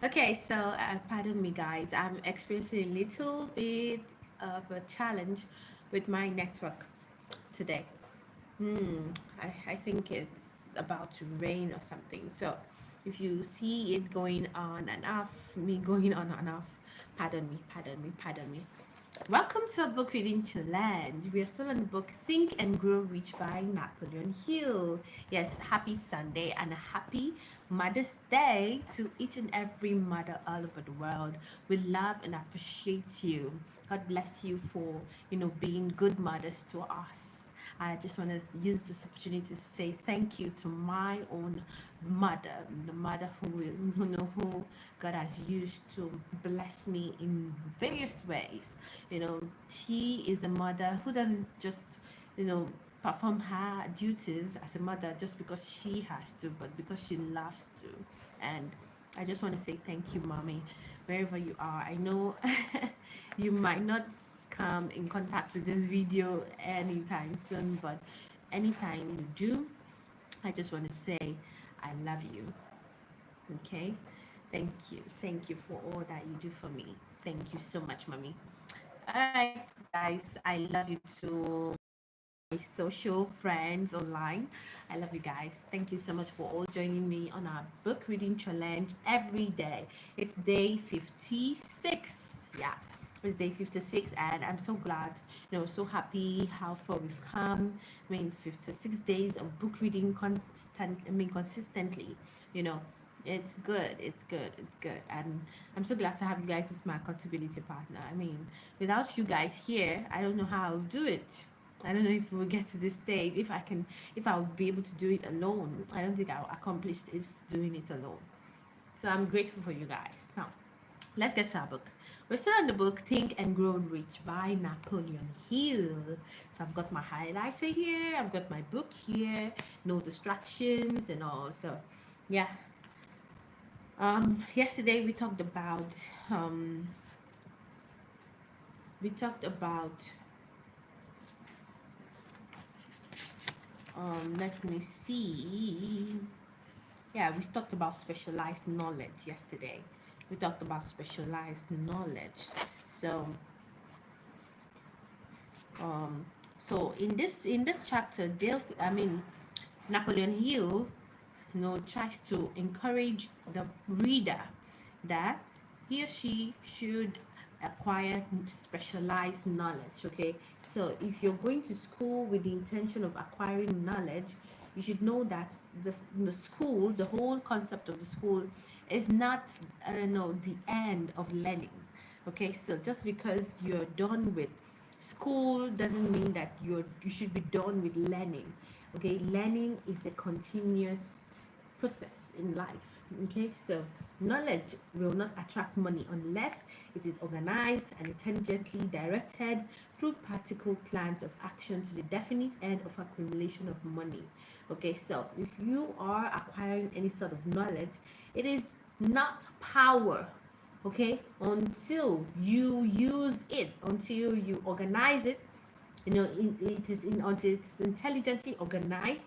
Okay, so pardon me, guys. I'm experiencing a little bit of a challenge with my network today. I think it's about to rain or something. So if you see it going on and off, me going on and off, pardon me, pardon me, pardon me. Welcome to a book reading challenge. We are still on the book Think and Grow Rich by Napoleon Hill. Yes, happy Sunday and a happy Mother's Day to each and every mother all over the world. We love and appreciate you. God bless you for, being good mothers to us. I just want to use this opportunity to say thank you to my own mother, the mother who God has used to bless me in various ways. She is a mother who doesn't just, you know, perform her duties as a mother just because she has to, but because she loves to. And I just want to say thank you, mommy, wherever you are. I know you might not come in contact with this video anytime soon, but anytime you do, I just want to say I love you. Okay, thank you for all that you do for me. Thank you so much, mommy. All right, guys, I love you too, my social friends online. I love you guys. Thank you so much for all joining me on our book reading challenge every day. It's day 56. Yeah, it's day 56, and I'm so glad, so happy how far we've come. I mean, 56 days of book reading consistently, you know. It's good, it's good, it's good. And I'm so glad to have you guys as my accountability partner. I mean, without you guys here, I don't know how I'll do it. I don't know if we'll get to this stage. If I'll be able to do it alone. I don't think I'll accomplish this doing it alone. So I'm grateful for you guys. Now, let's get to our book. We're still on the book Think and Grow Rich by Napoleon Hill. So I've got my highlighter here. I've got my book here. No distractions and all. So, yeah. Yesterday um, we talked about let me see. Yeah, we talked about specialized knowledge yesterday. We talked about specialized knowledge. So, um, so in this chapter, Napoleon Hill, tries to encourage the reader that he or she should acquire specialized knowledge. Okay, so if you're going to school with the intention of acquiring knowledge, you should know that the school, the whole concept of the school, is not the end of learning. Okay, so just because you're done with school doesn't mean that you should be done with learning. Okay, learning is a continuous process in life. Okay, so knowledge will not attract money unless it is organized and intelligently directed through practical plans of action to the definite end of accumulation of money. Okay, so if you are acquiring any sort of knowledge, it is not power. Okay, until you use it, until you organize it, until it's intelligently organized,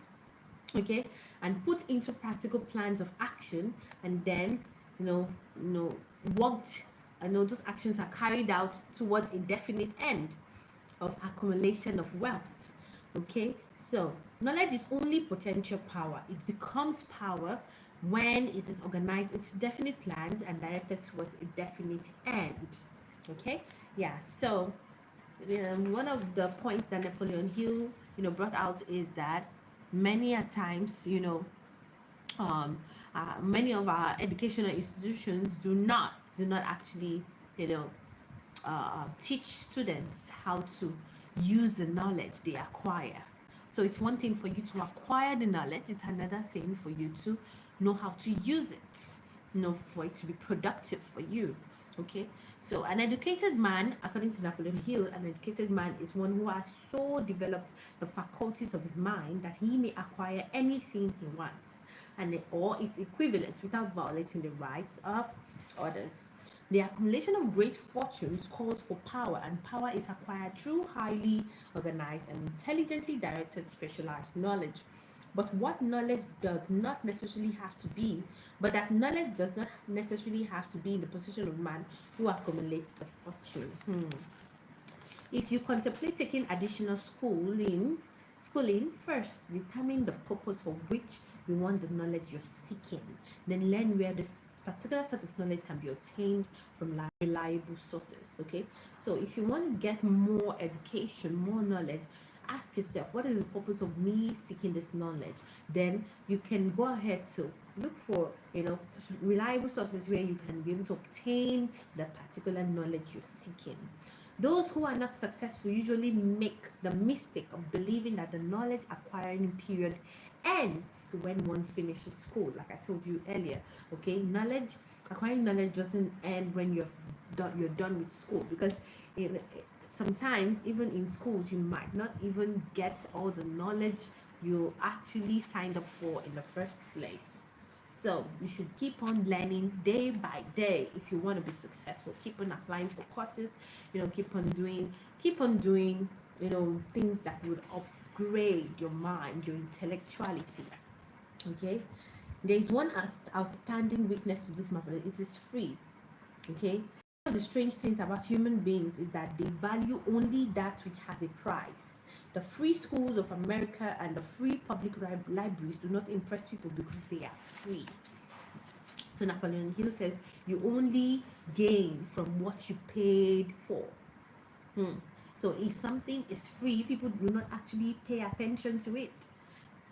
okay, and put into practical plans of action, and then you know you know worked, those actions are carried out towards a definite end of accumulation of wealth. Okay, so knowledge is only potential power. It becomes power when it is organized into definite plans and directed towards a definite end. Okay, yeah. So one of the points that Napoleon Hill, brought out is that many a times, um, many of our educational institutions do not actually, you know, teach students how to use the knowledge they acquire. So it's one thing for you to acquire the knowledge, it's another thing for you to know how to use it, for it to be productive for you. Okay, so an educated man, according to Napoleon Hill, an educated man is one who has so developed the faculties of his mind that he may acquire anything he wants, or its equivalent, without violating the rights of others. The accumulation of great fortunes calls for power, and power is acquired through highly organized and intelligently directed specialized knowledge. but what knowledge does not necessarily have to be, but that knowledge does not necessarily have to be in the position of man who accumulates the fortune. If you contemplate taking additional schooling first determine the purpose for which you want the knowledge you're seeking. Then learn where this particular set of knowledge can be obtained from reliable sources. Okay, so if you want to get more education, more knowledge, ask yourself, what is the purpose of me seeking this knowledge? Then you can go ahead to look for, reliable sources where you can be able to obtain the particular knowledge you're seeking. Those who are not successful usually make the mistake of believing that the knowledge acquiring period ends when one finishes school, like I told you earlier. Okay, acquiring knowledge doesn't end when you're done with school, because in, sometimes even in schools you might not even get all the knowledge you actually signed up for in the first place. So you should keep on learning day by day if you want to be successful. Keep on applying for courses, keep on doing things that would upgrade your mind, your intellectuality. Okay, there is one outstanding weakness to this marvel. It is free. Okay, one of the strange things about human beings is that they value only that which has a price. The free schools of America and the free public libraries do not impress people because they are free. So Napoleon Hill says you only gain from what you paid for. So if something is free, people do not actually pay attention to it.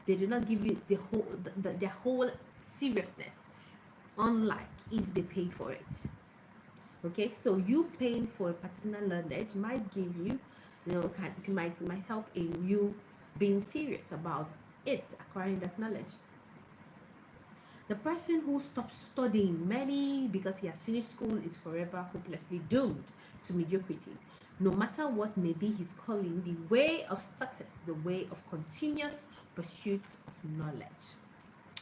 They do not give you the whole seriousness, unlike if they pay for it. Okay, so you paying for a particular knowledge might give you, might help in you being serious about it, acquiring that knowledge. The person who stops studying merely because he has finished school is forever hopelessly doomed to mediocrity. No matter what may be his calling, the way of success is the way of continuous pursuit of knowledge.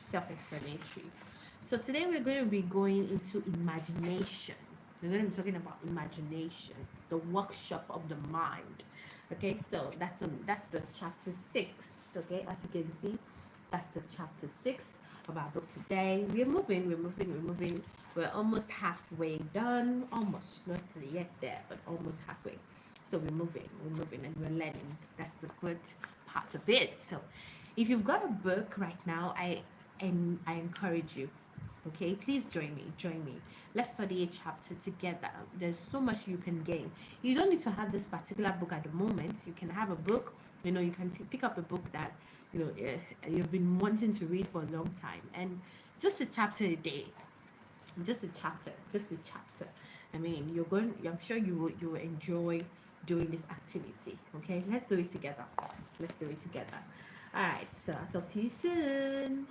Self-explanatory. So today we're going to be going into imagination. We're going to be talking about imagination, the workshop of the mind. Okay, so that's the chapter 6. Okay, as you can see, that's the chapter 6 of our book today. We're moving. We're almost halfway done. Almost, not yet there, but almost halfway. So we're moving, and we're learning. That's the good part of it. So if you've got a book right now, I encourage you. Okay, please join me. Let's study a chapter together. There's so much you can gain. You don't need to have this particular book at the moment. You can have a book, you can pick up a book that you've been wanting to read for a long time, and just a chapter a day, just a chapter. I mean, I'm sure you will enjoy doing this activity. Okay, let's do it together. All right, so I'll talk to you soon.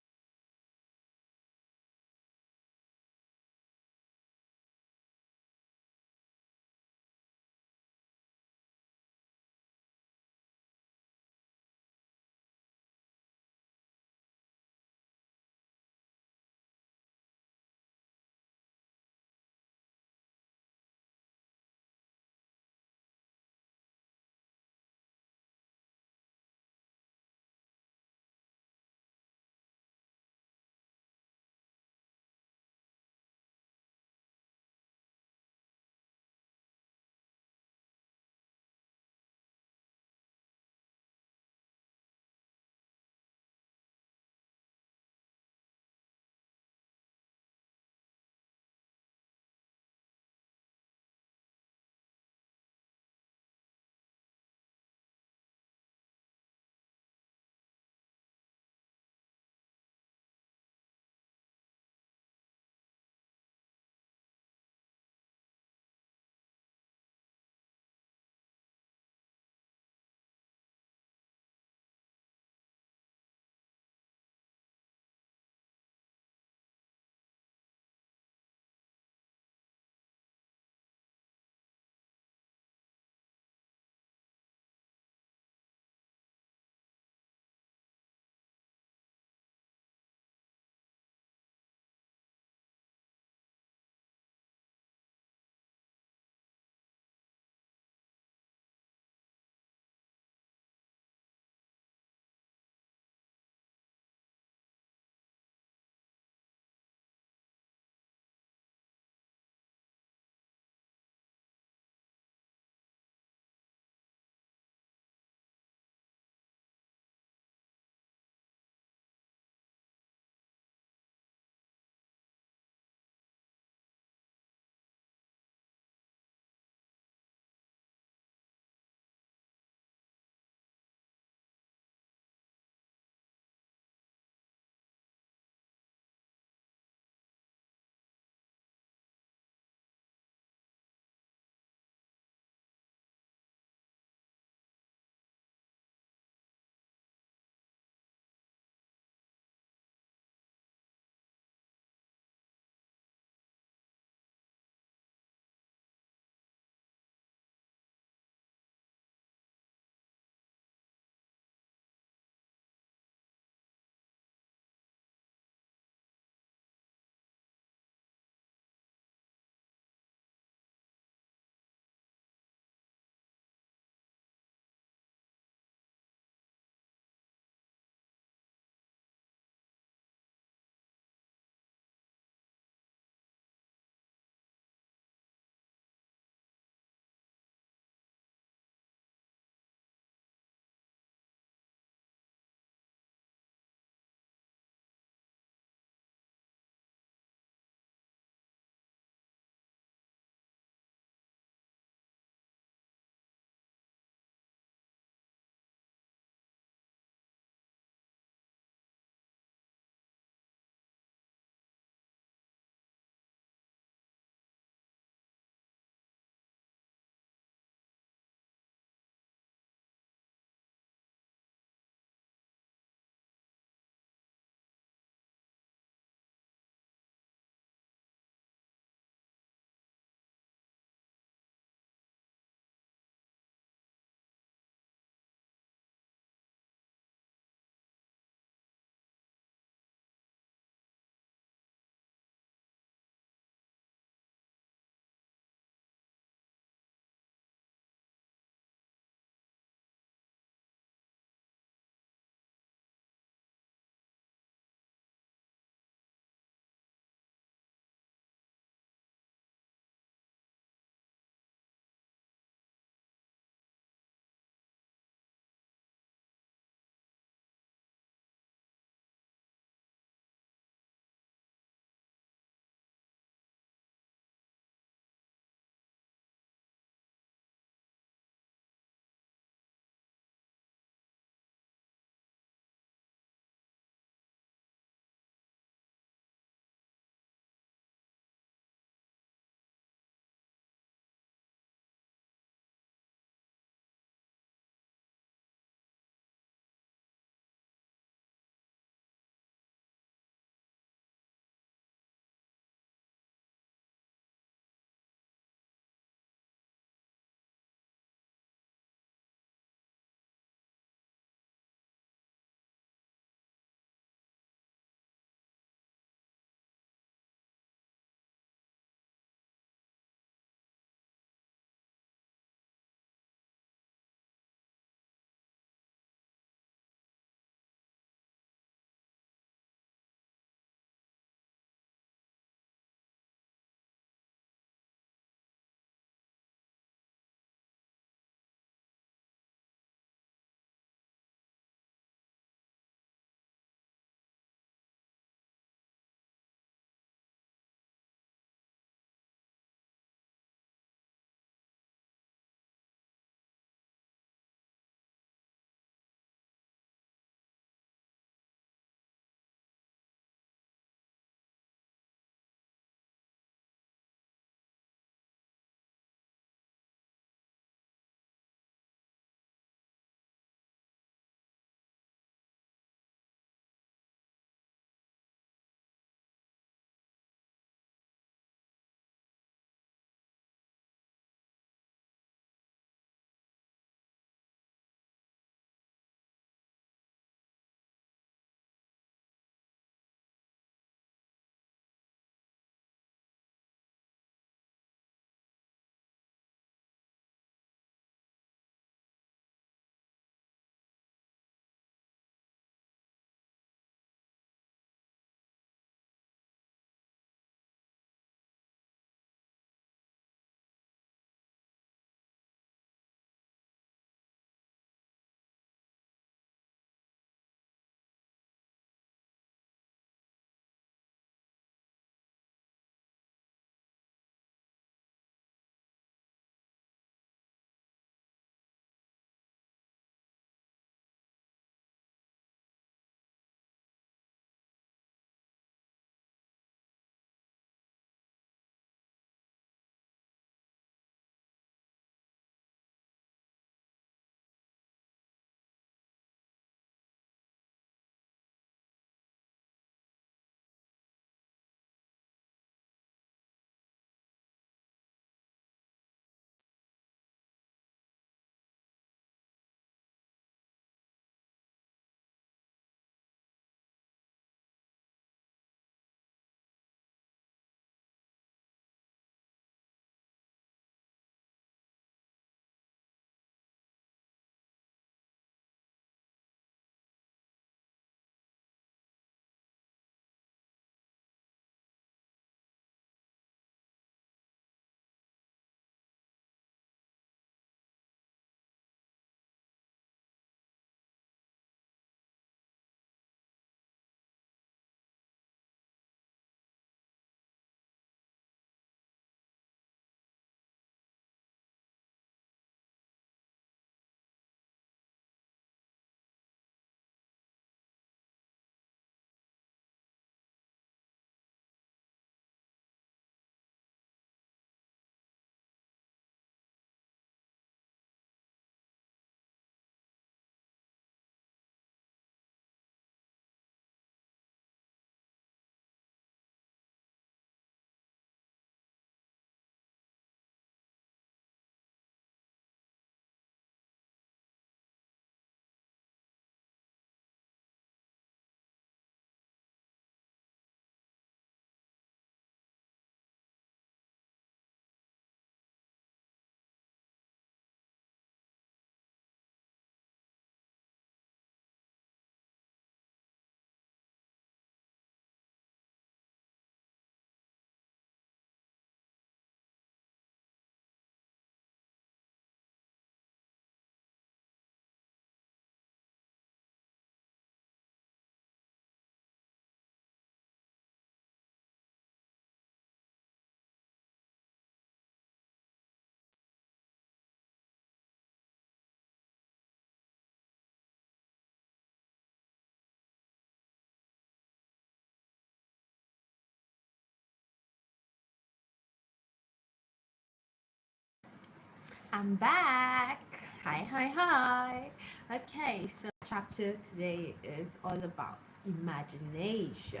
I'm back. Hi, hi, hi. Okay, so chapter today is all about imagination.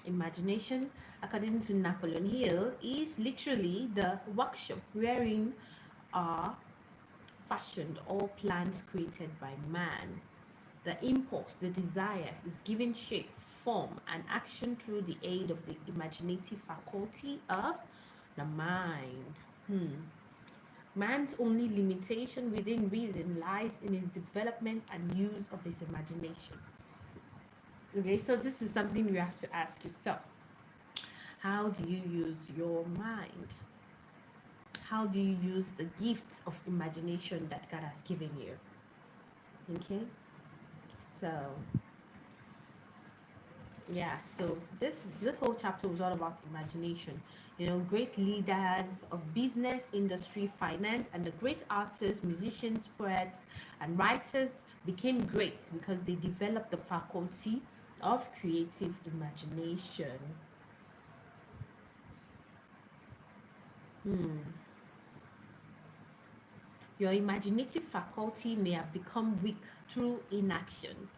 Imagination, according to Napoleon Hill, is literally the workshop wherein are fashioned all plans created by man. The impulse, the desire, is given shape, form, and action through the aid of the imaginative faculty of the mind. Man's only limitation within reason lies in his development and use of his imagination. Okay, so this is something you have to ask yourself. How do you use your mind? How do you use the gifts of imagination that God has given you? Okay, so yeah, so this whole chapter was all about imagination. Great leaders of business, industry, finance, and the great artists, musicians, poets, and writers became great because they developed the faculty of creative imagination. Your imaginative faculty may have become weak through inaction.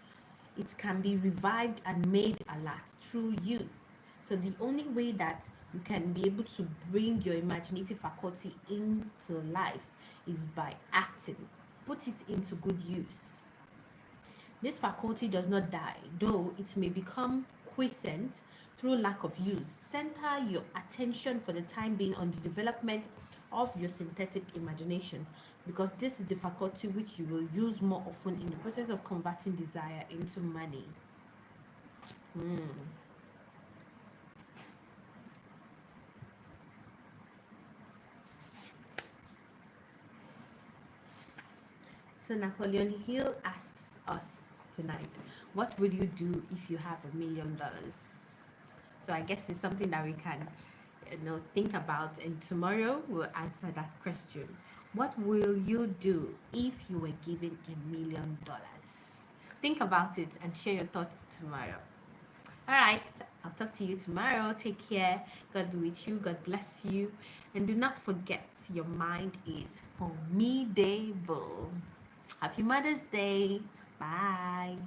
It can be revived and made alert through use. So the only way that you can be able to bring your imaginative faculty into life is by acting. Put it into good use. This faculty does not die, though it may become quiescent through lack of use. Center your attention for the time being on the development of your synthetic imagination, because this is the faculty which you will use more often in the process of converting desire into money. So Napoleon Hill asks us tonight, what will you do if you have $1,000,000? So I guess it's something that we can think about, and tomorrow we'll answer that question. What will you do if you were given $1,000,000? Think about it and share your thoughts tomorrow. All right, I'll talk to you tomorrow. Take care. God be with you. God bless you. And do not forget, your mind is formidable. Happy Mother's Day. Bye.